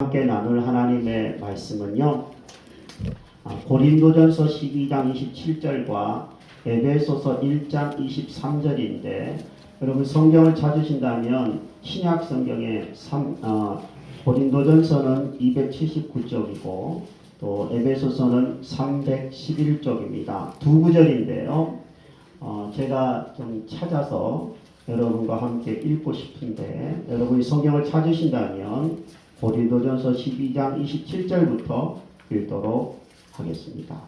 함께 나눌 하나님의 말씀은요, 고린도전서 12장 27절과 에베소서 1장 23절인데, 여러분 성경을 찾으신다면 신약 성경의 고린도전서는 279쪽이고 또 에베소서는 311쪽입니다. 두 구절인데요. 제가 좀 찾아서 여러분과 함께 읽고 싶은데, 여러분이 성경을 찾으신다면 고린도전서 12장 27절부터 읽도록 하겠습니다.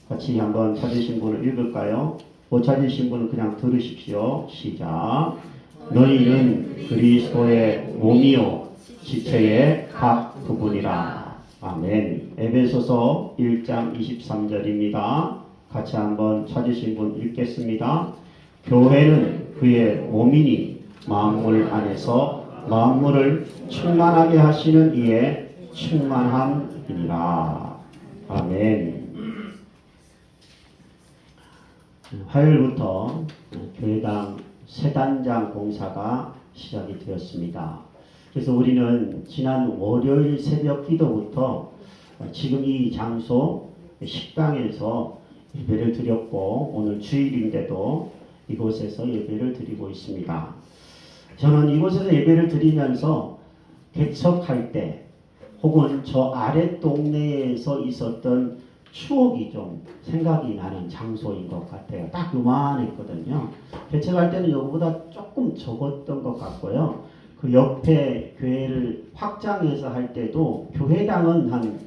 같이 한번 찾으신 분을 읽을까요? 못 찾으신 분은 그냥 들으십시오. 시작. 너희는 그리스도의 몸이요 지체의 각 부분이라. 아멘. 에베소서 1장 23절입니다. 같이 한번 찾으신 분 읽겠습니다. 교회는 그의 몸이니 만물 안에서 만물을 충만하게 하시는 이의 충만함이니라. 아멘. 화요일부터 교회당 세단장 공사가 시작이 되었습니다. 그래서 우리는 지난 월요일 새벽 기도부터 지금 이 장소 식당에서 예배를 드렸고, 오늘 주일인데도 이곳에서 예배를 드리고 있습니다. 저는 이곳에서 예배를 드리면서 개척할 때 혹은 저 아래 동네에서 있었던 추억이 좀 생각이 나는 장소인 것 같아요. 딱 요만했거든요. 개척할 때는 여기보다 조금 적었던 것 같고요. 그 옆에 교회를 확장해서 할 때도 교회당은 한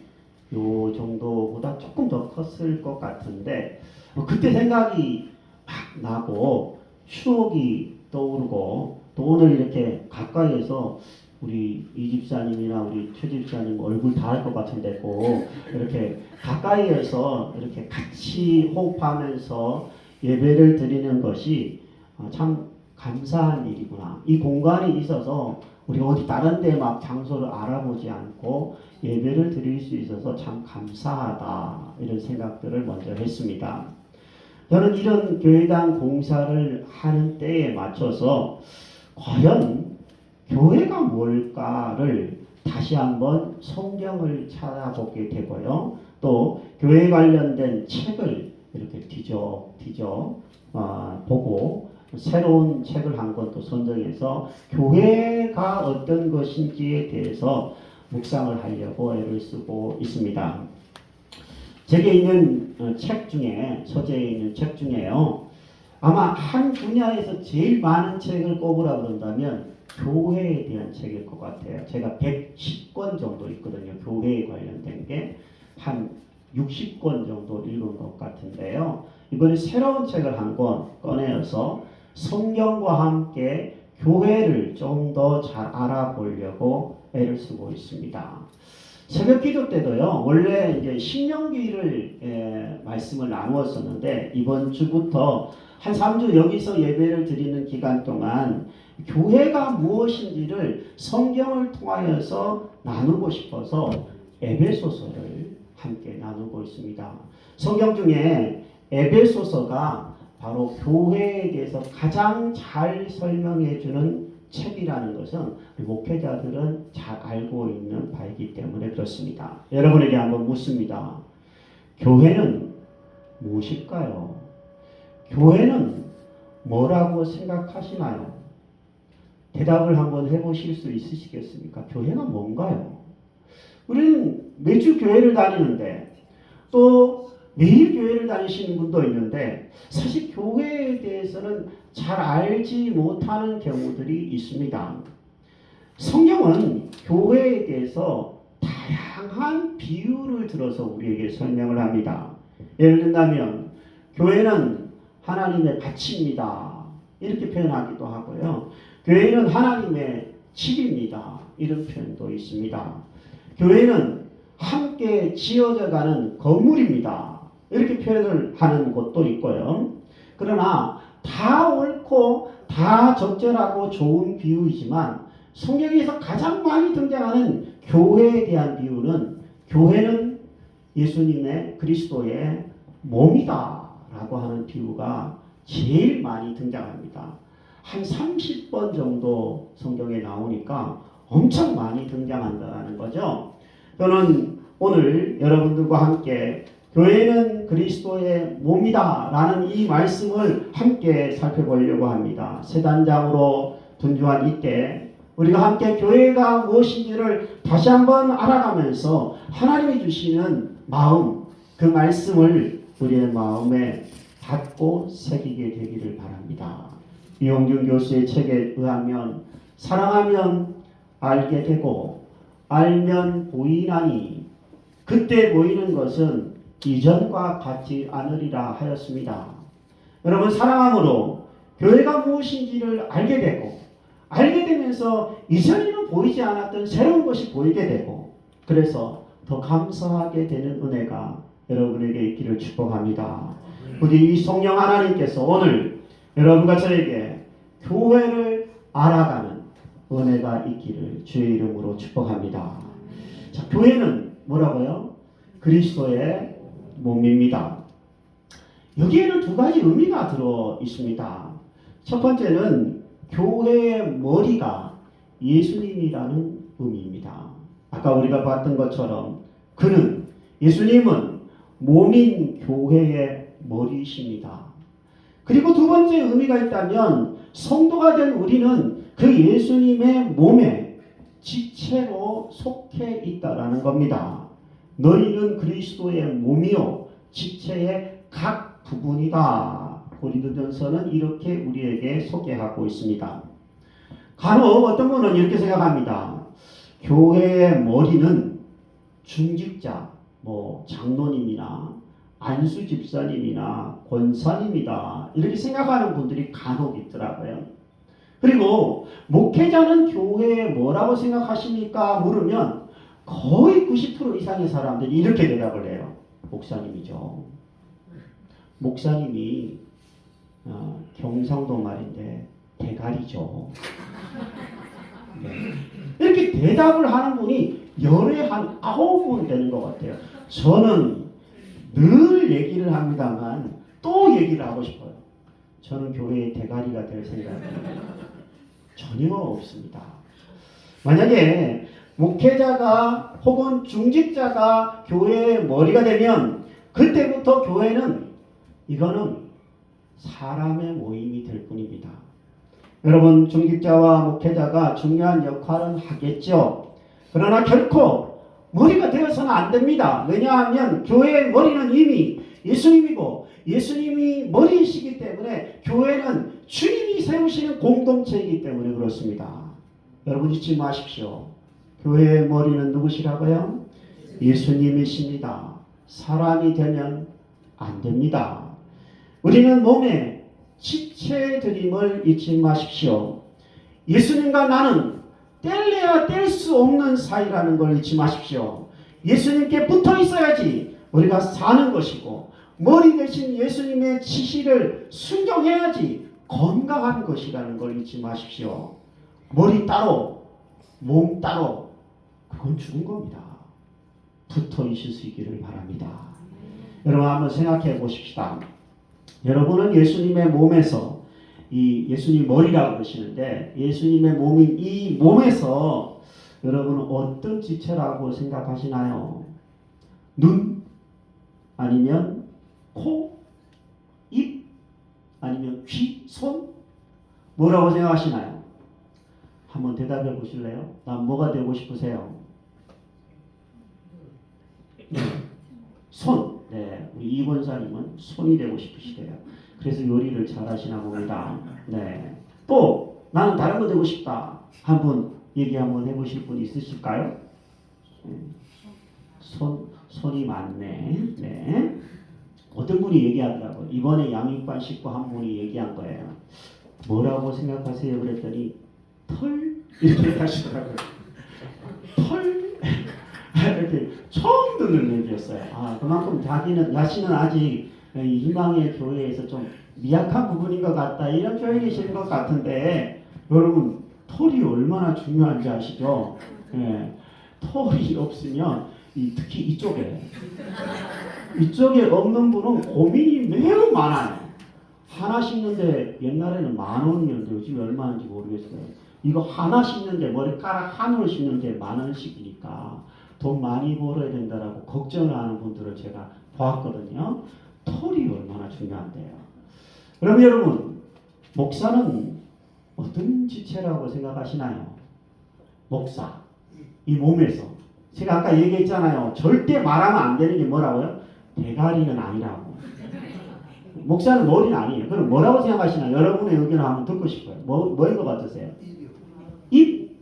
요 정도보다 조금 더 컸을 것 같은데, 그때 생각이 막 나고 추억이 떠오르고, 또 오늘 이렇게 가까이에서 우리 이 집사님이나 우리 최 집사님 얼굴 다 알 것 같은데 꼭 이렇게 가까이에서 이렇게 같이 호흡하면서 예배를 드리는 것이 참 감사한 일이구나. 이 공간이 있어서 우리가 어디 다른 데 막 장소를 알아보지 않고 예배를 드릴 수 있어서 참 감사하다, 이런 생각들을 먼저 했습니다. 저는 이런 교회당 공사를 하는 때에 맞춰서 과연 교회가 뭘까를 다시 한번 성경을 찾아보게 되고요. 또 교회 관련된 책을 이렇게 뒤져 보고 새로운 책을 한 권 또 선정해서 교회가 어떤 것인지에 대해서 묵상을 하려고 애를 쓰고 있습니다. 제게 있는 책 중에, 서재에 있는 책 중에요, 아마 한 분야에서 제일 많은 책을 꼽으라 그런다면 교회에 대한 책일 것 같아요. 제가 110권 정도 있거든요. 교회에 관련된 게 한 60권 정도 읽은 것 같은데요. 이번에 새로운 책을 한 권 꺼내어서 성경과 함께 교회를 좀 더 잘 알아보려고 애를 쓰고 있습니다. 새벽 기도 때도요, 원래 이제 신명기를 말씀을 나누었었는데, 이번 주부터 한 3주 여기서 예배를 드리는 기간 동안 교회가 무엇인지를 성경을 통하여서 나누고 싶어서 에베소서를 함께 나누고 있습니다. 성경 중에 에베소서가 바로 교회에 대해서 가장 잘 설명해 주는 책이라는 것은 목회자들은 잘 알고 있는 바이기 때문에 그렇습니다. 여러분에게 한번 묻습니다. 교회는 무엇일까요? 교회는 뭐라고 생각하시나요? 대답을 한번 해보실 수 있으시겠습니까? 교회가 뭔가요? 우리는 매주 교회를 다니는데, 또 매일 교회를 다니시는 분도 있는데, 사실 교회에 대해서는 잘 알지 못하는 경우들이 있습니다. 성경은 교회에 대해서 다양한 비유를 들어서 우리에게 설명을 합니다. 예를 든다면 교회는 하나님의 밭입니다, 이렇게 표현하기도 하고요. 교회는 하나님의 집입니다, 이런 표현도 있습니다. 교회는 함께 지어져가는 건물입니다, 이렇게 표현을 하는 곳도 있고요. 그러나 다 옳고 다 적절하고 좋은 비유이지만 성경에서 가장 많이 등장하는 교회에 대한 비유는, 교회는 예수님의 그리스도의 몸이다 라고 하는 비유가 제일 많이 등장합니다. 한 30번 정도 성경에 나오니까 엄청 많이 등장한다는 거죠. 저는 오늘 여러분들과 함께 교회는 그리스도의 몸이다 라는 이 말씀을 함께 살펴보려고 합니다. 세 단장으로 분주한 이때 우리가 함께 교회가 무엇인지를 다시 한번 알아가면서 하나님이 주시는 마음, 그 말씀을 우리의 마음에 받고 새기게 되기를 바랍니다. 이용균 교수의 책에 의하면 사랑하면 알게 되고 알면 보이나니 그때 보이는 것은 이전과 같지 않으리라 하였습니다. 여러분, 사랑함으로 교회가 무엇인지를 알게 되고 알게 되면서 이전에는 보이지 않았던 새로운 것이 보이게 되고 그래서 더 감사하게 되는 은혜가 여러분에게 있기를 축복합니다. 우리 이 성령 하나님께서 오늘 여러분과 저에게 교회를 알아가는 은혜가 있기를 주의 이름으로 축복합니다. 자, 교회는 뭐라고요? 그리스도의 몸입니다. 여기에는 두 가지 의미가 들어 있습니다. 첫 번째는 교회의 머리가 예수님이라는 의미입니다. 아까 우리가 봤던 것처럼 예수님은 몸인 교회의 머리이십니다. 그리고 두 번째 의미가 있다면 성도가 된 우리는 그 예수님의 몸에 지체로 속해 있다라는 겁니다. 너희는 그리스도의 몸이요 지체의 각 부분이다. 고린도전서는 이렇게 우리에게 소개하고 있습니다. 간혹 어떤 분은 이렇게 생각합니다. 교회의 머리는 중직자, 장로님이나 안수 집사님이나 권사님이다. 이렇게 생각하는 분들이 간혹 있더라고요. 그리고 목회자는 교회에 뭐라고 생각하십니까? 물으면 거의 90% 이상의 사람들이 이렇게 대답을 해요. 목사님이죠. 목사님이 경상도 말인데 대가리죠. 네. 이렇게 대답을 하는 분이 열에 한 9분 되는 것 같아요. 저는 늘 얘기를 합니다만 또 얘기를 하고 싶어요. 저는 교회의 대가리가 될 생각은 전혀 없습니다. 만약에 목회자가 혹은 중직자가 교회의 머리가 되면 그때부터 교회는 이거는 사람의 모임이 될 뿐입니다. 여러분, 중직자와 목회자가 중요한 역할은 하겠죠. 그러나 결코 머리가 되어서는 안 됩니다. 왜냐하면 교회의 머리는 이미 예수님이고 예수님이 머리이시기 때문에 교회는 주님이 세우시는 공동체이기 때문에 그렇습니다. 여러분 잊지 마십시오. 교회의 머리는 누구시라고요? 예수님이십니다. 사람이 되면 안 됩니다. 우리는 몸의 지체들임을 잊지 마십시오. 예수님과 나는 뗄래야 뗄 수 없는 사이라는 걸 잊지 마십시오. 예수님께 붙어 있어야지 우리가 사는 것이고 머리 대신 예수님의 지시를 순종해야지 건강한 것이라는 걸 잊지 마십시오. 머리 따로 몸 따로 그건 죽은 겁니다. 붙어 있을 수 있기를 바랍니다. 여러분 한번 생각해 보십시다. 여러분은 예수님의 몸에서 이 예수님 머리라고 그러시는데 예수님의 몸인 이 몸에서 여러분은 어떤 지체라고 생각하시나요? 눈? 아니면 코? 입? 아니면 귀? 손? 뭐라고 생각하시나요? 한번 대답해 보실래요? 난 뭐가 되고 싶으세요? 손. 네, 우리 이 권사님은 손이 되고 싶으시대요. 그래서 요리를 잘 하시나 봅니다. 네. 또 나는 다른 거 되고 싶다. 한번 얘기 한번 해보실 분 있으실까요? 손이 많네. 네. 어떤 분이 얘기하더라고요. 이번에 양육반 식구 한 분이 얘기한 거예요. 뭐라고 생각하세요? 그랬더니 털? 이렇게 하시더라고요. 털? 이렇게 처음 듣는 얘기였어요. 그만큼 자신은 아직 희망의 교회에서 좀 미약한 부분인 것 같다. 이런 표현이신 것 같은데 여러분 털이 얼마나 중요한지 아시죠? 예, 털이 없으면 특히 이쪽에 없는 분은 고민이 매우 많아요. 하나 심는데 옛날에는 10,000원이었는데 요즘 얼마인지 모르겠어요. 이거 하나 심는데 머리카락 한올 심는데 10,000원씩이니까 돈 많이 벌어야 된다라고 걱정을 하는 분들을 제가 보았거든요. 털이 얼마나 중요한데요. 그럼 여러분, 목사는 어떤 지체라고 생각하시나요? 목사, 이 몸에서 제가 아까 얘기했잖아요. 절대 말하면 안 되는 게 뭐라고요? 대가리는 아니라고. 목사는 머리는 아니에요. 그럼 뭐라고 생각하시나요? 여러분의 의견을 한번 듣고 싶어요. 뭐인 것 같으세요? 입?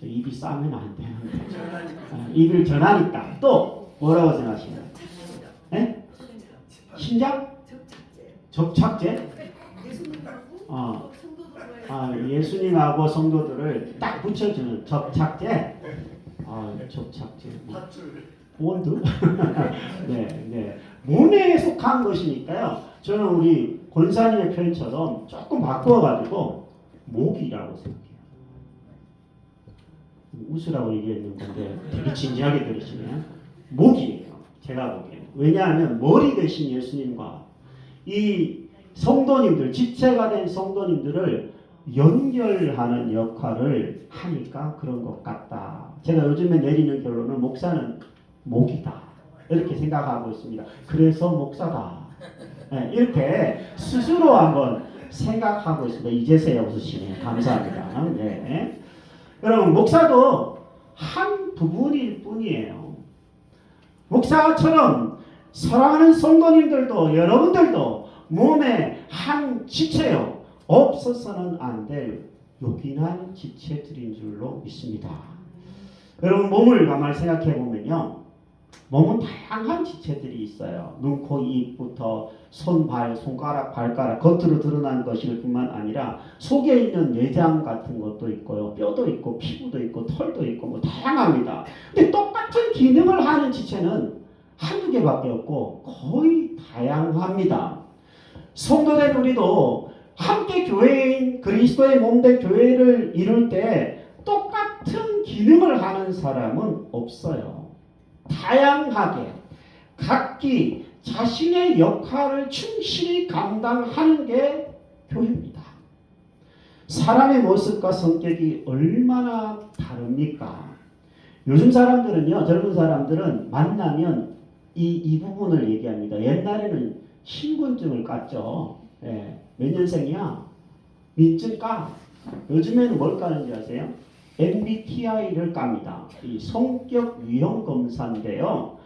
입이 싸면 안 되는데. 입을 전하니까. 또 뭐라고 생각하시나요? 네? 심장? 접착제? 예수님하고 성도들을 딱 붙여주는 접착제. 접착제. 원두? 네. 몸에 속한 것이니까요. 저는 우리 권사님의 표현처럼 조금 바꾸어가지고 목이라고 생각해요. 웃으라고 얘기했는 건데 되게 진지하게 들으시네요. 목이에요. 제가 보기에는. 왜냐하면 머리 대신 예수님과 이 성도님들, 지체가 된 성도님들을 연결하는 역할을 하니까 그런 것 같다. 제가 요즘에 내리는 결론은 목사는 목이다. 이렇게 생각하고 있습니다. 그래서 목사다. 네, 이렇게 스스로 한번 생각하고 있습니다. 이제서야 웃으시네. 감사합니다. 네. 여러분, 목사도 한 부분일 뿐이에요. 목사처럼 사랑하는 성도님들도 여러분들도 몸의 한 지체요. 없어서는 안 될 요긴한 지체들인 줄로 믿습니다. 여러분, 몸을 가만히 생각해 보면요. 몸은 다양한 지체들이 있어요. 눈, 코, 입부터 손, 발, 손가락, 발가락 겉으로 드러난 것일 뿐만 아니라 속에 있는 내장 같은 것도 있고요. 뼈도 있고 피부도 있고 털도 있고 뭐 다양합니다. 근데 똑같은 기능을 하는 지체는 한두 개밖에 없고 거의 다양합니다. 성도된 우리도 함께 교회인 그리스도의 몸된 교회를 이룰 때 똑같은 기능을 하는 사람은 없어요. 다양하게 각기 자신의 역할을 충실히 감당하는 게 교회입니다. 사람의 모습과 성격이 얼마나 다릅니까? 요즘 사람들은요, 젊은 사람들은 만나면 이 부분을 얘기합니다. 옛날에는 신분증을 깠죠. 몇 년생이야? 민증 까. 요즘에는 뭘 까는지 아세요? MBTI를 깝니다. 이 성격 유형 검사인데요.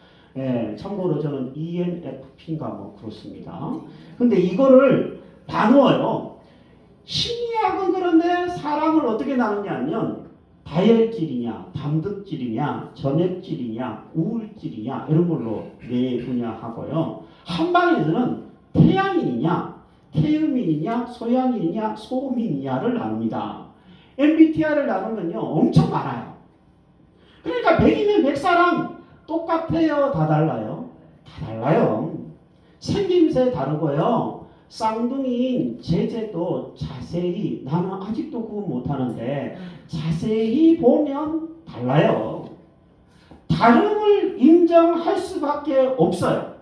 참고로 저는 ENFP인가 뭐 그렇습니다. 근데 이거를 나누어요. 심리학은 그런데 사람을 어떻게 나누냐면 다혈질이냐, 담득질이냐, 점액질이냐, 우울질이냐 이런 걸로 네 분야하고요. 한방에서는 태양인이냐, 태음인이냐, 소양인이냐, 소음인이냐를 나눕니다. MBTI를 나누면요 엄청 많아요. 그러니까 100이면 100사람 똑같아요? 다 달라요? 다 달라요. 생김새 다르고요. 쌍둥이인 제재도 자세히, 나는 아직도 구분 못하는데 자세히 보면 달라요. 다름을 인정할 수밖에 없어요.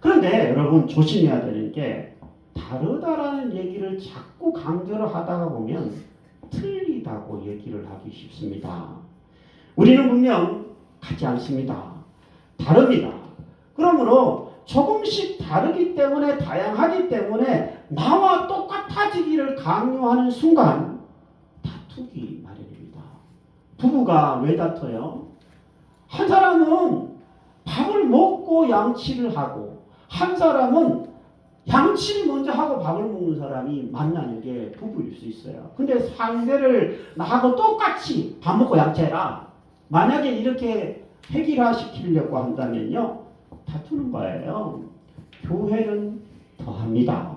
그런데 여러분 조심해야 되는 게 다르다라는 얘기를 자꾸 강조를 하다가 보면 틀리다고 얘기를 하기 쉽습니다. 우리는 분명 같지 않습니다. 다릅니다. 그러므로 조금씩 다르기 때문에 다양하기 때문에 나와 똑같아지기를 강요하는 순간 다투기 마련입니다. 부부가 왜 다퉈요? 한 사람은 밥을 먹고 양치를 하고 한 사람은 양치를 먼저 하고 밥을 먹는 사람이 만나는 게 부부일 수 있어요. 근데 상대를 나하고 똑같이 밥 먹고 양치해라. 만약에 이렇게 획일화시키려고 한다면요. 다투는 거예요. 교회는 더합니다.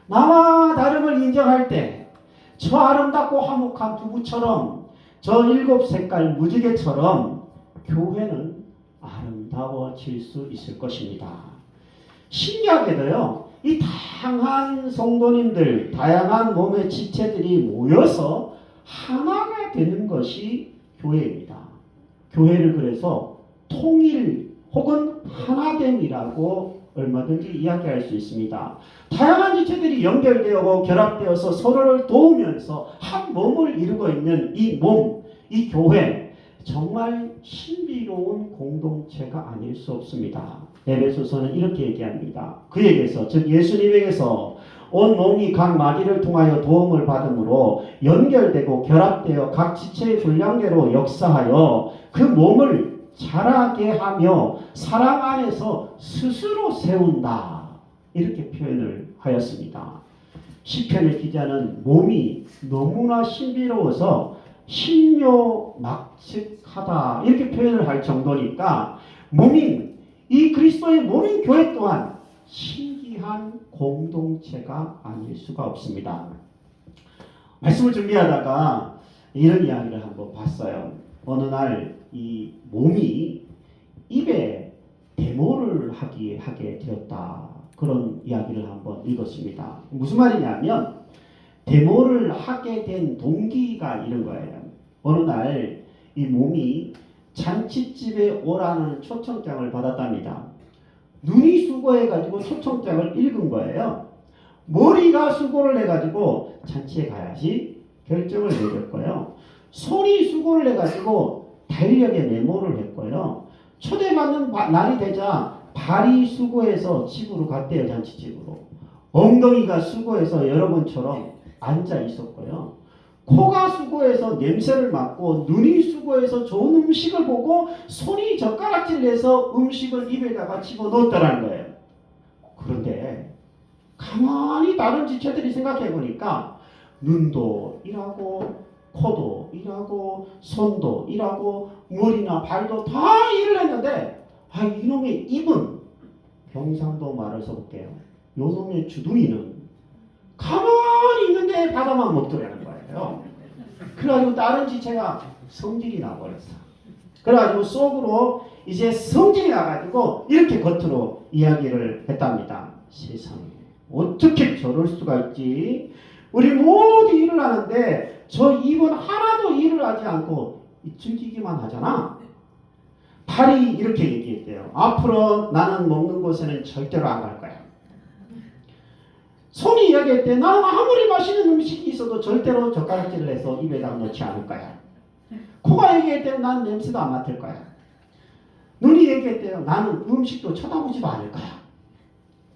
나와 다름을 인정할 때 저 아름답고 화목한 부부처럼 저 7색깔 무지개처럼 교회는 아름다워질 수 있을 것입니다. 신기하게도요. 이 다양한 성도님들, 다양한 몸의 지체들이 모여서 하나가 되는 것이 교회입니다. 교회를 그래서 통일 혹은 하나됨이라고 얼마든지 이야기할 수 있습니다. 다양한 지체들이 연결되고 결합되어서 서로를 도우면서 한 몸을 이루고 있는 이 몸, 이 교회, 정말 신비로운 공동체가 아닐 수 없습니다. 에베소서는 이렇게 얘기합니다. 그에게서, 즉 예수님에게서 온 몸이 각 마디를 통하여 도움을 받음으로 연결되고 결합되어 각 지체의 분량대로 역사하여 그 몸을 자라게 하며 사랑 안에서 스스로 세운다. 이렇게 표현을 하였습니다. 시편의 기자는 몸이 너무나 신비로워서 신묘막측하다 이렇게 표현을 할 정도니까 몸인 이 그리스도의 몸인 교회 또한 신기한 공동체가 아닐 수가 없습니다. 말씀을 준비하다가 이런 이야기를 한번 봤어요. 어느 날 이 몸이 입에 데모를 하게 되었다. 그런 이야기를 한번 읽었습니다. 무슨 말이냐면 데모를 하게 된 동기가 이런 거예요. 어느 날 이 몸이 잔치집에 오라는 초청장을 받았답니다. 눈이 수고해가지고 초청장을 읽은 거예요. 머리가 수고를 해가지고 잔치에 가야지 결정을 내렸고요. 손이 수고를 해가지고 달력에 메모를 했고요. 초대받는 날이 되자 발이 수고해서 집으로 갔대요. 잔치집으로. 엉덩이가 수고해서 여러분처럼 앉아 있었고요. 코가 수고해서 냄새를 맡고 눈이 수고해서 좋은 음식을 보고 손이 젓가락질 내서 음식을 입에다가 집어넣었다는 거예요. 그런데 가만히 다른 지체들이 생각해 보니까 눈도 일하고 코도 일하고 손도 일하고 머리나 발도 다 일을 했는데 이놈의 입은 경상도 말을 써볼게요. 요놈의 주둥이는 가만히 있는데 받아만 먹더라는 거예요. 그래가지고 다른 지체가 성질이 나버렸어. 그래가지고 속으로 이제 성질이 나가지고 이렇게 겉으로 이야기를 했답니다. 세상에 어떻게 저럴 수가 있지? 우리 모두 일을 하는데 저 입은 하나도 일을 하지 않고 즐기기만 하잖아. 발이 이렇게 얘기했대요. 앞으로 나는 먹는 곳에는 절대로 안 갈 거야. 손이 이야기했대. 나는 아무리 맛있는 음식이 있어도 절대로 젓가락질을 해서 입에다 넣지 않을 거야. 코가 얘기했대. 나는 냄새도 안 맡을 거야. 눈이 얘기했대요. 나는 음식도 쳐다보지도 않을 거야.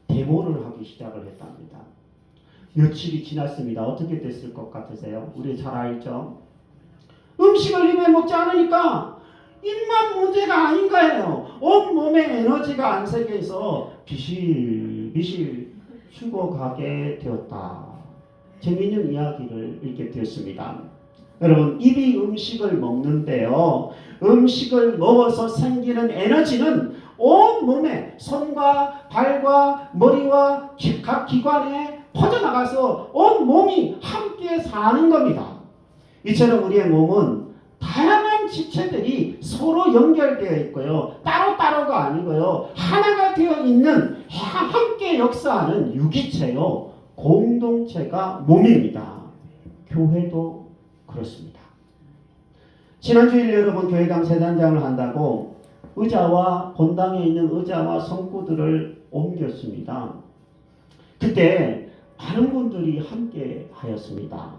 데모를 하기 시작을 했답니다. 며칠이 지났습니다. 어떻게 됐을 것 같으세요? 우리 잘 알죠? 음식을 입에 먹지 않으니까 입만 문제가 아닌 거예요. 온몸에 에너지가 안 새겨서 비실비실 죽어가게 되었다. 재미있는 이야기를 읽게 되었습니다. 여러분, 입이 음식을 먹는데요. 음식을 먹어서 생기는 에너지는 온몸에 손과 발과 머리와 각 기관에 퍼져나가서 온몸이 함께 사는 겁니다. 이처럼 우리의 몸은 다양한 지체들이 서로 연결되어 있고요. 따로따로가 아니고요. 하나가 되어 있는 함께 역사하는 유기체요. 공동체가 몸입니다. 교회도 그렇습니다. 지난주일 여러분 교회당 세단장을 한다고 의자와 본당에 있는 의자와 성구들을 옮겼습니다. 그때 많은 분들이 함께 하였습니다.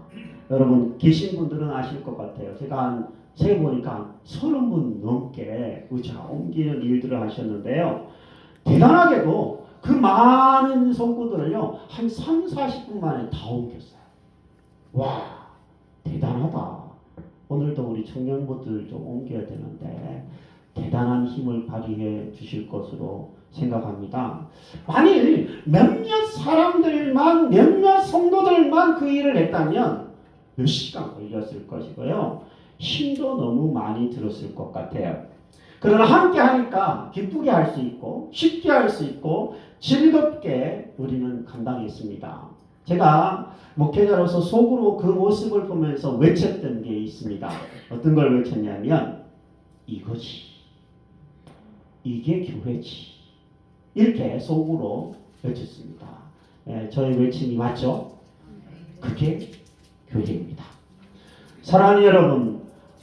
여러분 계신 분들은 아실 것 같아요. 제가 세보니까 30분 넘게 의자 옮기는 일들을 하셨는데요. 대단하게도 그 많은 성구들을요 한 3, 40분 만에 다 옮겼어요. 와, 대단하다. 오늘도 우리 청년부들 좀 옮겨야 되는데 대단한 힘을 발휘해 주실 것으로 생각합니다. 만일 몇몇 사람들만, 몇몇 성도들만 그 일을 했다면 몇 시간 걸렸을 것이고요. 힘도 너무 많이 들었을 것 같아요. 그러나 함께 하니까 기쁘게 할 수 있고 쉽게 할 수 있고 즐겁게 우리는 감당했습니다. 제가 목회자로서 속으로 그 모습을 보면서 외쳤던 게 있습니다. 어떤 걸 외쳤냐면 이거지. 이게 교회지. 이렇게 속으로 외쳤습니다. 저의 외침이 맞죠? 그게 교회입니다. 사랑하는 여러분,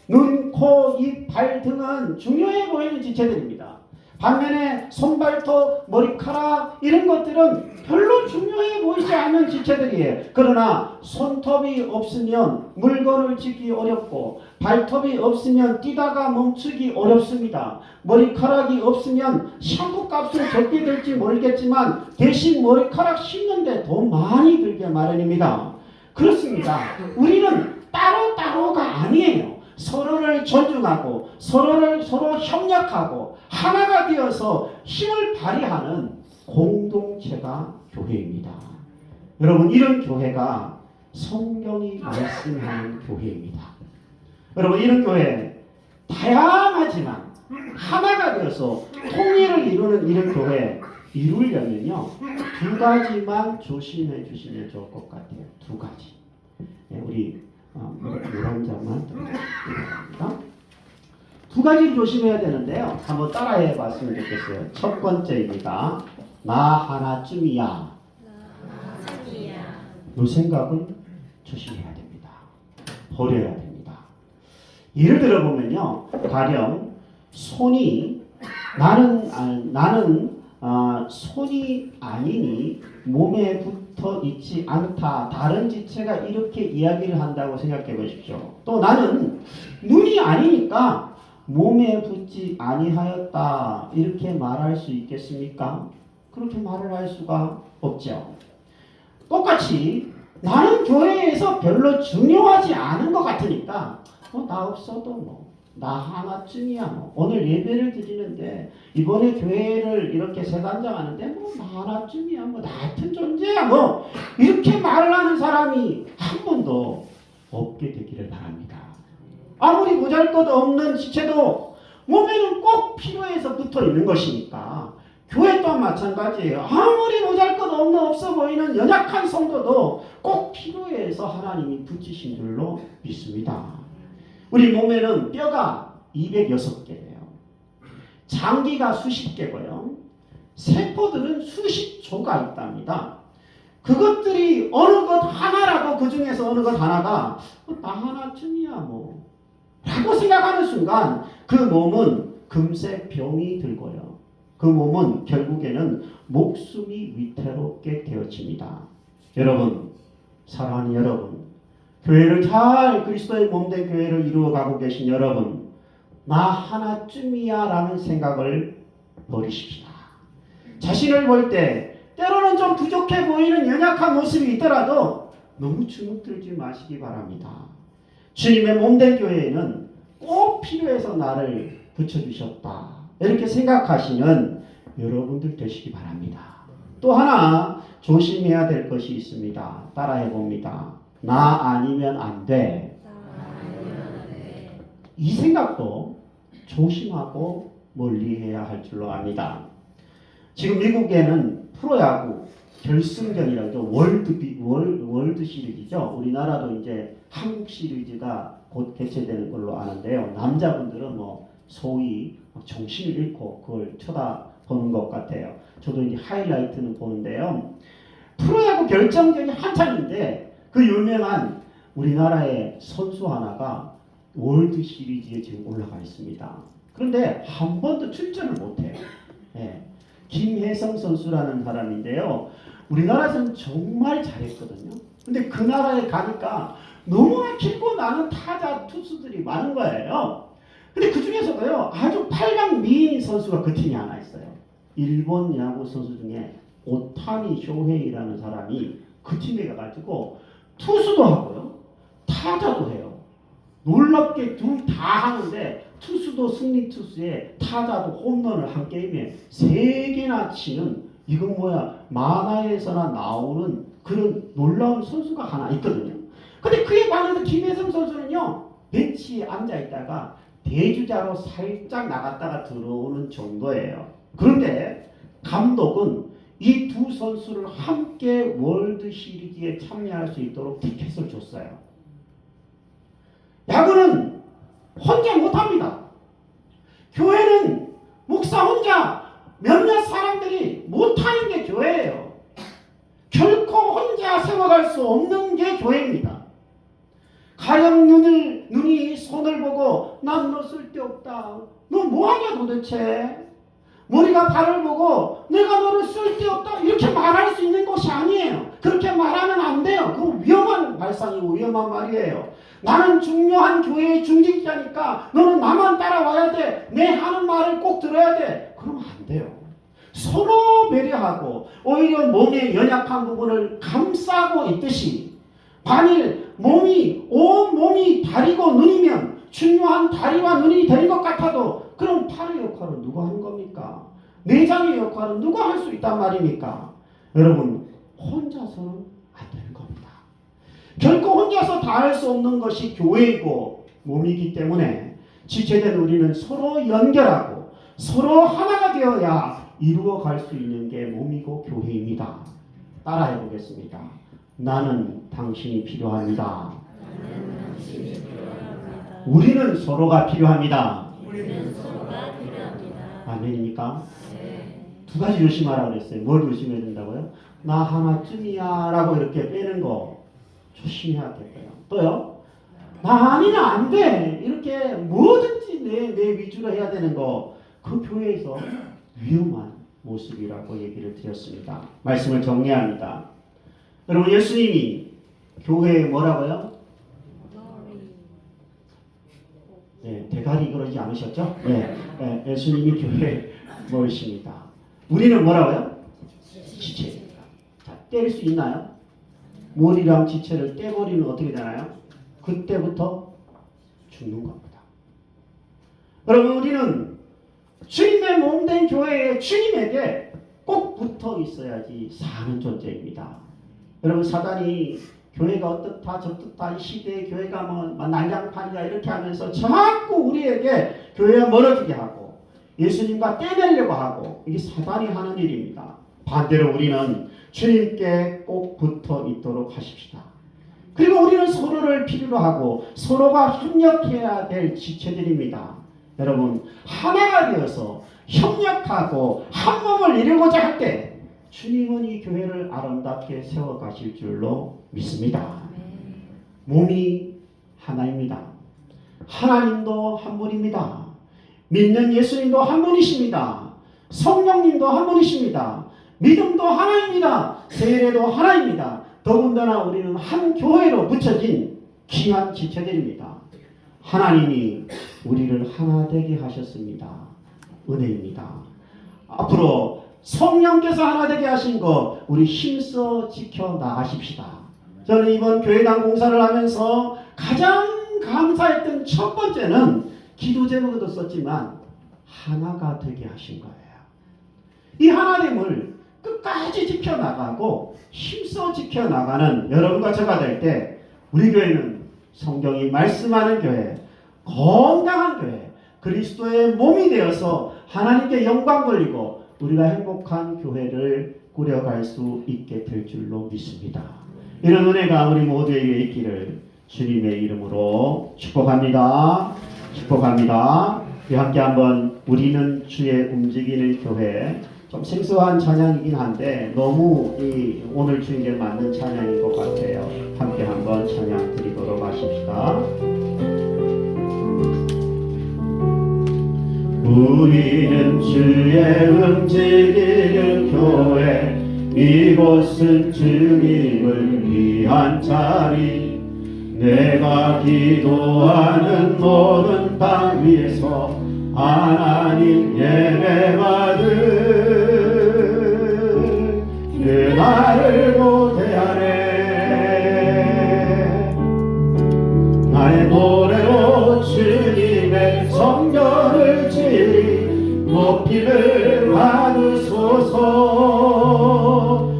눈, 코, 입, 발 등은 중요해 보이는 지체들입니다. 반면에 손발톱, 머리카락 이런 것들은 별로 중요해 보이지 않는 지체들이에요. 그러나 손톱이 없으면 물건을 짚기 어렵고 발톱이 없으면 뛰다가 멈추기 어렵습니다. 머리카락이 없으면 샴푸 값을 적게 들지 모르겠지만 대신 머리카락 심는데 돈 많이 들게 마련입니다. 그렇습니다. 우리는 따로따로가 아니에요. 서로를 존중하고 서로 협력하고 하나가 되어서 힘을 발휘하는 공동체가 교회입니다. 여러분, 이런 교회가 성경이 말씀하는 교회입니다. 여러분, 이런 교회 다양하지만 하나가 되어서 통일을 이루는 이런 교회 이루려면요, 두 가지만 조심해 주시면 좋을 것 같아요. 두 가지. 우리 물 한 잔만 드리겠습니다. 두 가지를 조심해야 되는데요. 한번 따라해 봤으면 좋겠어요. 첫 번째입니다. 나 하나쯤이야. 이 생각은 조심해야 됩니다. 버려야 됩니다. 예를 들어 보면요, 가령 손이 나는 손이 아니니 몸에 붙어 있지 않다. 다른 지체가 이렇게 이야기를 한다고 생각해 보십시오. 또 나는 눈이 아니니까 몸에 붙지 아니하였다. 이렇게 말할 수 있겠습니까? 그렇게 말을 할 수가 없죠. 똑같이 나는 교회에서 별로 중요하지 않은 것 같으니까 나 없어도 나 하나쯤이야. 오늘 예배를 드리는데 이번에 교회를 이렇게 세단장 하는데 나 하나쯤이야. 나 같은 존재야. 이렇게 말을 하는 사람이 한 번도 없게 되기를 바랍니다. 아무리 보잘것없는 지체도 몸에는 꼭 필요해서 붙어 있는 것이니까 교회 또한 마찬가지예요. 아무리 보잘것없는 없어 보이는 연약한 성도도 꼭 필요해서 하나님이 붙이신 줄로 믿습니다. 우리 몸에는 뼈가 206개예요. 장기가 수십 개고요. 세포들은 수십 조가 있답니다. 그것들이 어느 것 하나라도 그 중에서 어느 것 하나가 나 하나쯤이야 라고 생각하는 순간 그 몸은 금세 병이 들고요. 그 몸은 결국에는 목숨이 위태롭게 되어집니다. 여러분, 사랑하는 여러분, 교회를 잘 그리스도의 몸된 교회를 이루어가고 계신 여러분, 나 하나쯤이야 라는 생각을 버리십시다. 자신을 볼 때 때로는 좀 부족해 보이는 연약한 모습이 있더라도 너무 주눅들지 마시기 바랍니다. 주님의 몸된 교회에는 꼭 필요해서 나를 붙여주셨다. 이렇게 생각하시는 여러분들 되시기 바랍니다. 또 하나 조심해야 될 것이 있습니다. 따라해 봅니다. 나 아니면 안 돼. 이 생각도 조심하고 멀리해야 할 줄로 압니다. 지금 미국에는 프로야구 결승전이라고 월드 시리즈죠. 우리나라도 이제 한국 시리즈가 곧 개최되는 걸로 아는데요. 남자분들은 소위 정신을 잃고 그걸 쳐다보는 것 같아요. 저도 이제 하이라이트는 보는데요. 프로야구 결정전이 한창인데 그 유명한 우리나라의 선수 하나가 월드 시리즈에 지금 올라가 있습니다. 그런데 한 번도 출전을 못해요. 김혜성 선수라는 사람인데요. 우리나라에서는 정말 잘했거든요. 근데 그 나라에 가니까 너무나 길고 나는 타자 투수들이 많은 거예요. 근데 그 중에서도요, 아주 8강 미인 선수가 그 팀에 하나 있어요. 일본 야구 선수 중에 오타니 쇼헤이라는 사람이 그 팀에 가가지고 투수도 하고요, 타자도 해요. 놀랍게 둘 다 하는데 투수도 승리 투수에 타자도 홈런을 한 게임에 3개나 치는, 이건 만화에서나 나오는 그런 놀라운 선수가 하나 있거든요. 근데 그에 반해서 김혜성 선수는요, 벤치에 앉아있다가 대주자로 살짝 나갔다가 들어오는 정도예요. 그런데 감독은 이 두 선수를 함께 월드 시리즈에 참여할 수 있도록 티켓을 줬어요. 야구는 혼자 못합니다. 교회는 목사 혼자 몇몇 사람들이 못하는 게 교회예요. 결코 혼자 세워갈 수 없는 게 교회입니다. 가령 눈이 손을 보고 난 너 쓸데없다. 너 뭐하냐 도대체. 머리가 발을 보고 내가 너를 쓸데없다 이렇게 말할 수 있는 것이 아니에요. 그렇게 말하면 안 돼요. 그건 위험한 발상이고 위험한 말이에요. 나는 중요한 교회의 중직자니까 너는 나만 따라와야 돼. 내 하는 말을 꼭 들어야 돼. 그러면 안 돼요. 서로 배려하고 오히려 몸의 연약한 부분을 감싸고 있듯이 만일 온 몸이 다리고 눈이면 중요한 다리와 눈이 될 것 같아도 그럼 팔의 역할은 누가 하는 겁니까? 내장의 역할은 누가 할 수 있단 말입니까? 여러분 혼자서는 안 되는 겁니다. 결코 혼자서 다 할 수 없는 것이 교회이고 몸이기 때문에 지체된 우리는 서로 연결하고 서로 하나가 되어야 이루어갈 수 있는 게 몸이고 교회입니다. 따라해 보겠습니다. 나는 당신이 필요합니다. 우리는 서로가 필요합니다. 아멘입니까? 두 가지 조심하라고 그랬어요. 뭘 조심해야 된다고요? 나 하나쯤이야 라고 이렇게 빼는 거 조심해야 되고요. 또요? 나 아니면 안 돼. 이렇게 뭐든지 내 위주로 해야 되는 거, 그 교회에서 위험한 모습이라고 얘기를 드렸습니다. 말씀을 정리합니다. 여러분 예수님이 교회에 뭐라고요? 네, 대가리 그러지 않으셨죠? 네, 예수님이 교회에 모이십니다. 우리는 뭐라고요? 지체입니다. 자, 때릴 수 있나요? 머리랑 지체를 떼버리면 어떻게 되나요? 그때부터 죽는 겁니다. 여러분 우리는 주님의 몸된 교회에 주님에게 꼭 붙어 있어야지 사는 존재입니다. 여러분 사단이 교회가 어떻다 저떻다 이 시대의 교회가 뭐 난장판이다 이렇게 하면서 자꾸 우리에게 교회가 멀어지게 하고 예수님과 떼내려고 하고 이게 사단이 하는 일입니다. 반대로 우리는 주님께 꼭 붙어 있도록 하십시다. 그리고 우리는 서로를 필요로 하고 서로가 협력해야 될 지체들입니다. 여러분 하나가 되어서 협력하고 한 몸을 이루고자 할 때 주님은 이 교회를 아름답게 세워가실 줄로 믿습니다. 몸이 하나입니다. 하나님도 한 분입니다. 믿는 예수님도 한 분이십니다. 성령님도 한 분이십니다. 믿음도 하나입니다. 세례도 하나입니다. 더군다나 우리는 한 교회로 붙여진 귀한 지체들입니다. 하나님이 우리를 하나 되게 하셨습니다. 은혜입니다. 앞으로 성령께서 하나 되게 하신 거 우리 힘써 지켜나가십시다. 저는 이번 교회당 공사를 하면서 가장 감사했던 첫 번째는 기도 제목에도 썼지만 하나가 되게 하신 거예요. 이 하나됨을 끝까지 지켜나가고 힘써 지켜나가는 여러분과 저가 될 때 우리 교회는 성경이 말씀하는 교회, 건강한 교회, 그리스도의 몸이 되어서 하나님께 영광 돌리고 우리가 행복한 교회를 꾸려갈 수 있게 될 줄로 믿습니다. 이런 은혜가 우리 모두에게 있기를 주님의 이름으로 축복합니다. 축복합니다. 함께 한번 우리는 주의 움직이는 교회, 좀 생소한 찬양이긴 한데 너무 오늘 주일에 맞는 찬양인 것 같아요. 함께 한번 찬양 드리도록 하십시다. 우리는 주의 움직이는 교회, 이곳은 주님을 위한 자리. 내가 기도하는 모든 땅 위에서 하나님 예배받을 그 나를 고대하네. 나의 노래로 주님의 성전을 지리 높이를 받으소서.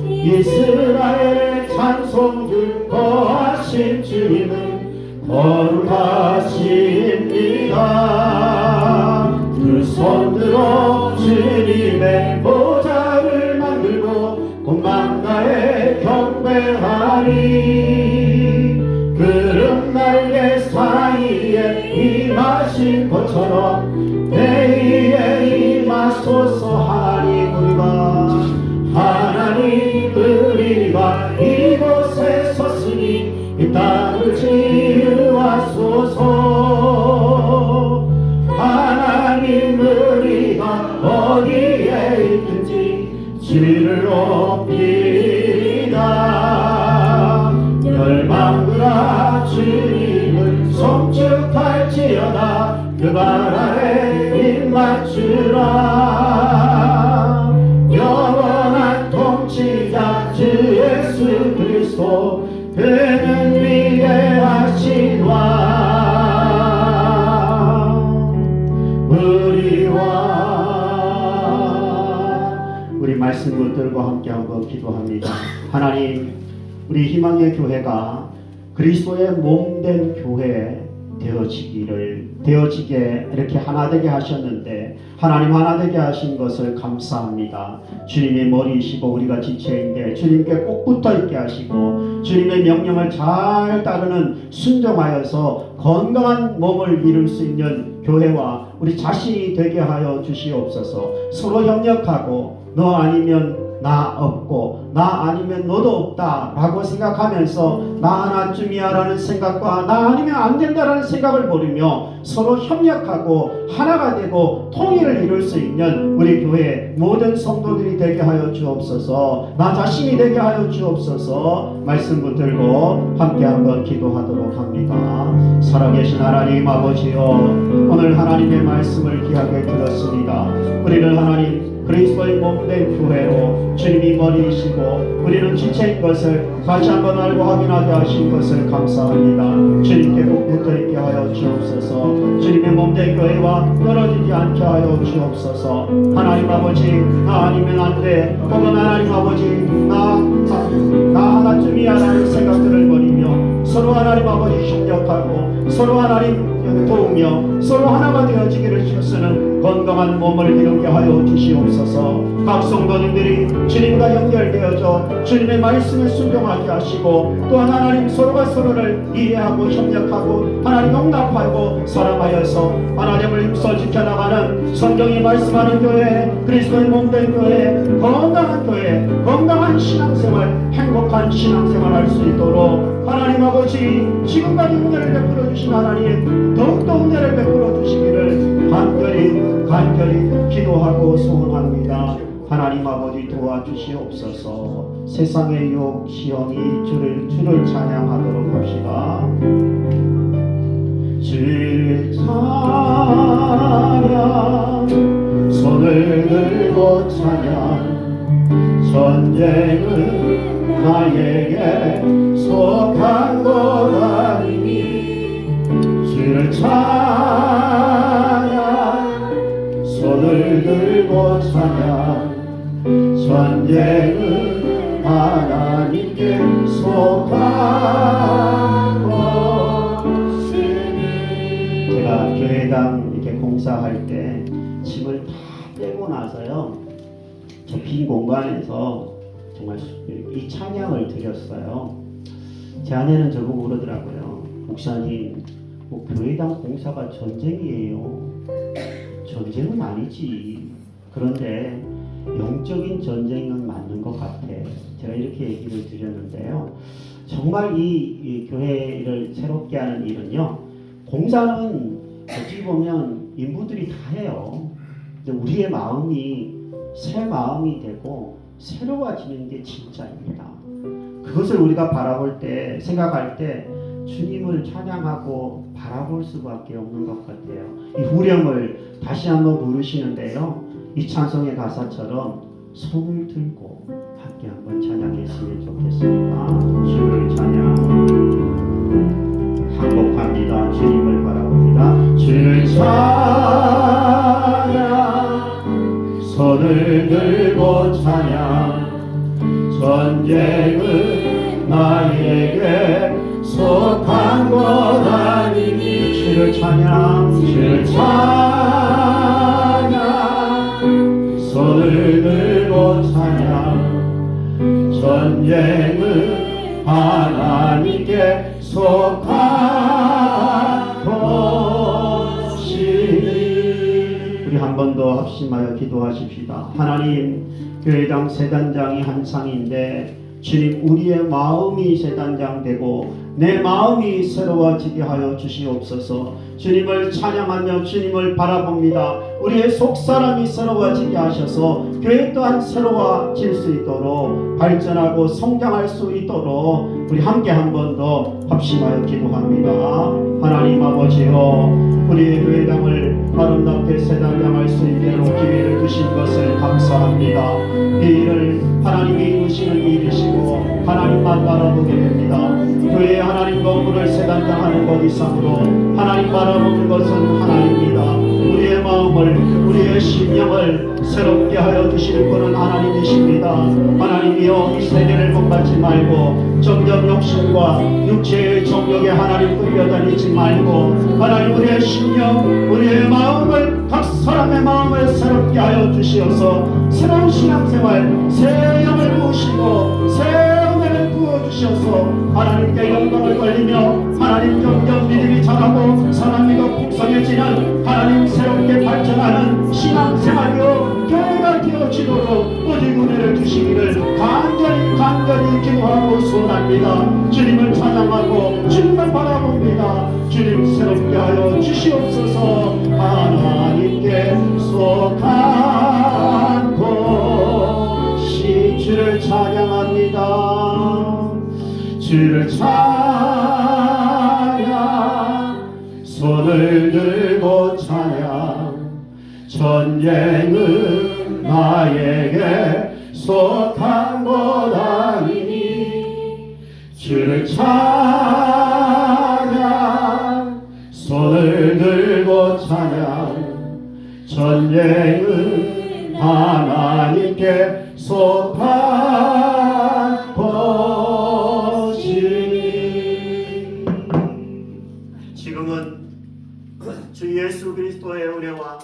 이스라엘의 찬송 거하신 주님은 거룩하십니다. 그 손들어 주님의 보좌를 만들고 곧망나에 경배하리. 구름 날개 사이에 임하신 것처럼 내 위에 임하소서. 하나님 우리가 이곳에 섰으니 이 땅을 지으소서. 하나님 우리 우리가 어디에 있든지 주를 높이다. 열방으로 주님을 송축할지어다. 그 발 아래 입 맞추라. 영원한 통치자 주 예수 그리스도, 그는 위대하신 왕. 우리 말씀 붙들고 함께 한번 기도합니다. 하나님, 우리 희망의 교회가 그리스도의 몸된 교회 되어지게 이렇게 하나 되게 하셨는데, 하나님 하나 되게 하신 것을 감사합니다. 주님의 머리이시고 우리가 지체인데 주님께 꼭 붙어 있게 하시고, 주님의 명령을 잘 따르는 순종하여서 건강한 몸을 이룰 수 있는 교회와 우리 자신이 되게 하여 주시옵소서. 서로 협력하고, 너 아니면 나 없고 나 아니면 너도 없다 라고 생각하면서 나 하나쯤이야 라는 생각과 나 아니면 안 된다라는 생각을 버리며 서로 협력하고 하나가 되고 통일을 이룰 수 있는 우리 교회 모든 성도들이 되게 하여 주옵소서. 나 자신이 되게 하여 주옵소서. 말씀 붙들고 함께 한번 기도하도록 합니다. 살아계신 하나님 아버지여, 오늘 하나님의 말씀을 귀하게 들었습니다. 우리를 하나님 그리스도의 몸된 교회로 주님이 머리이시고 우리는 지체인 것을 다시 한번 알고 확인하게 하신 것을 감사합니다. 주님께 꼭 붙어있게 하여 주옵소서. 주님의 몸된 교회와 떨어지지 않게 하여 주옵소서. 하나님 아버지, 나 아니면 안 돼, 혹은 하나님 아버지 나 하나쯤이야 라는 생각들을 버리며 서로 하나님 아버지 협력하고 서로 하나님 도우며 서로 하나가 되어지기를 힘쓰는 건강한 몸을 이루게 하여 주시옵소서. 각 성도님들이 주님과 연결되어져 주님의 말씀에 순종하게 하시고, 또한 하나님 서로가 서로를 이해하고 협력하고 하나님 용납하고 사랑하여서 하나님을 힘써 지켜나가는 성경이 말씀하는 교회, 그리스도의 몸된 교회, 건강한 교회, 건강한 신앙생활, 행복한 신앙생활 할 수 있도록 하나님 아버지 지금까지 은혜를 베풀어 주신 하나님 더욱더 은혜를 베풀어 주시기를 간절히 기도하고 소원합니다. 하나님 아버지 도와주시옵소서. 세상의 유혹 시험이 주를 찬양하도록 합시다. 주를 찬양, 손을 들고 찬양. 전쟁은 나에게 속한 것 아니니 주를 찬양, 손을 들고 찬양. 전쟁은 하나님께 속한 것이니. 제가 교회당 이렇게 공사할 때 짐을 다 떼고 나서요, 저 빈 공간에서 정말 이 찬양을 드렸어요. 제 아내는 저보고 그러더라고요. 목사님, 뭐 교회당 공사가 전쟁이에요. 전쟁은 아니지. 그런데 영적인 전쟁은 맞는 것 같아. 제가 이렇게 얘기를 드렸는데요. 정말 이 교회를 새롭게 하는 일은요, 공사는 어찌 보면 인부들이 다 해요. 근데 우리의 마음이 새 마음이 되고 새로워지는 게 진짜입니다. 그것을 우리가 바라볼 때, 생각할 때 주님을 찬양하고 바라볼 수밖에 없는 것 같아요. 이 후렴을 다시 한번 부르시는데요, 이 찬송의 가사처럼 손을 들고 함께 한번 찬양했으면 좋겠습니다. 주를 찬양 항복합니다. 주님을 바라봅니다. 주를 찬양, 손을 들고 찬양. 전쟁은 나에게 속한 것 아니니 주를 찬양, 주를 찬양. 손을 들고 찬양. 전쟁은 하나님께 속한 것이니. 우리 한 번 더 합심하여 기도하십시다. 하나님, 교회당 세단장이 한 상인데 주님, 우리의 마음이 세단장 되고 내 마음이 새로워지게 하여 주시옵소서. 주님을 찬양하며 주님을 바라봅니다. 우리의 속사람이 새로워지게 하셔서 교회 또한 새로워질 수 있도록 발전하고 성장할 수 있도록 우리 함께 한 번 더 합심하여 기도합니다. 하나님 아버지여, 우리의 교회당을 아름답게 세단장할 수 있도록 기회를 주신 것을 감사합니다. 이 일을 하나님이 이루시는 일이시고 하나님만 바라보게 됩니다. 교회에 하나님 건물을 세단장하는 것 이상으로 하나님 바라보는 것은 하나님입니다. 우리의 마음을, 우리의 심령을 새롭게 하여 주시는 분은 하나님이십니다. 하나님이여, 이 세대를 본받지 말고 점점 욕심과 육체의 정욕에 하나님 끌려다니지 말고 하나님 우리의 심령, 우리의 마음을, 각 사람의 마음을 새롭게 하여 주시어서 새로운 신앙생활, 새 영을 부으시고 새 은혜를 부어주셔서 하나님께 영광을 돌리며 하나님 점점 믿음이 자라고 사람이 더 풍성해지는 하나님 새롭게 발전하는 신앙생활이요 교회가 되어지도록 오직 은혜를 주시기를 간절히 기도하고 소원합니다. 주님을 찬양하고 주님을 바라봅니다. 주님 새롭게 하여 주시옵소서. 하나님께 속한 곳이 주를 찬양합니다. 주를 찬양, 손을 들고 찬양. 전쟁은 나에게 속한 것 아니니 주를 찬양, 손을 들고 찬양. 전쟁은 하나님께 속한 것이니. 지금은 주 예수 그리스도의 은혜와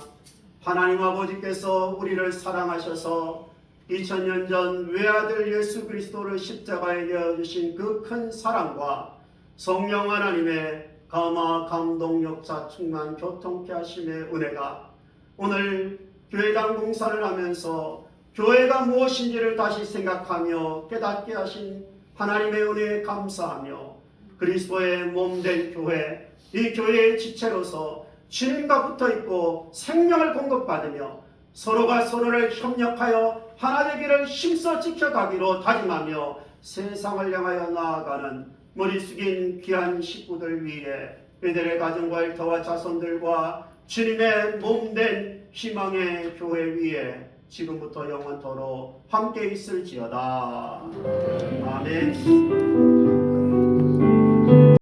하나님 아버지께서 우리를 사랑하셔서 2000년 전 외아들 예수 그리스도를 십자가에 내어주신 그 큰 사랑과 성령 하나님의 감화 감동역사 충만 교통케 하심의 은혜가 오늘 교회당 봉사를 하면서 교회가 무엇인지를 다시 생각하며 깨닫게 하신 하나님의 은혜에 감사하며 그리스도의 몸된 교회, 이 교회의 지체로서 주님과 붙어있고 생명을 공급받으며 서로가 서로를 협력하여 하나 되기를 힘써 지켜가기로 다짐하며 세상을 향하여 나아가는 머리 숙인 귀한 식구들 위해 그들의 가정과 일터와 자손들과 주님의 몸된 희망의 교회 위에 지금부터 영원토록 함께 있을지어다. 아멘.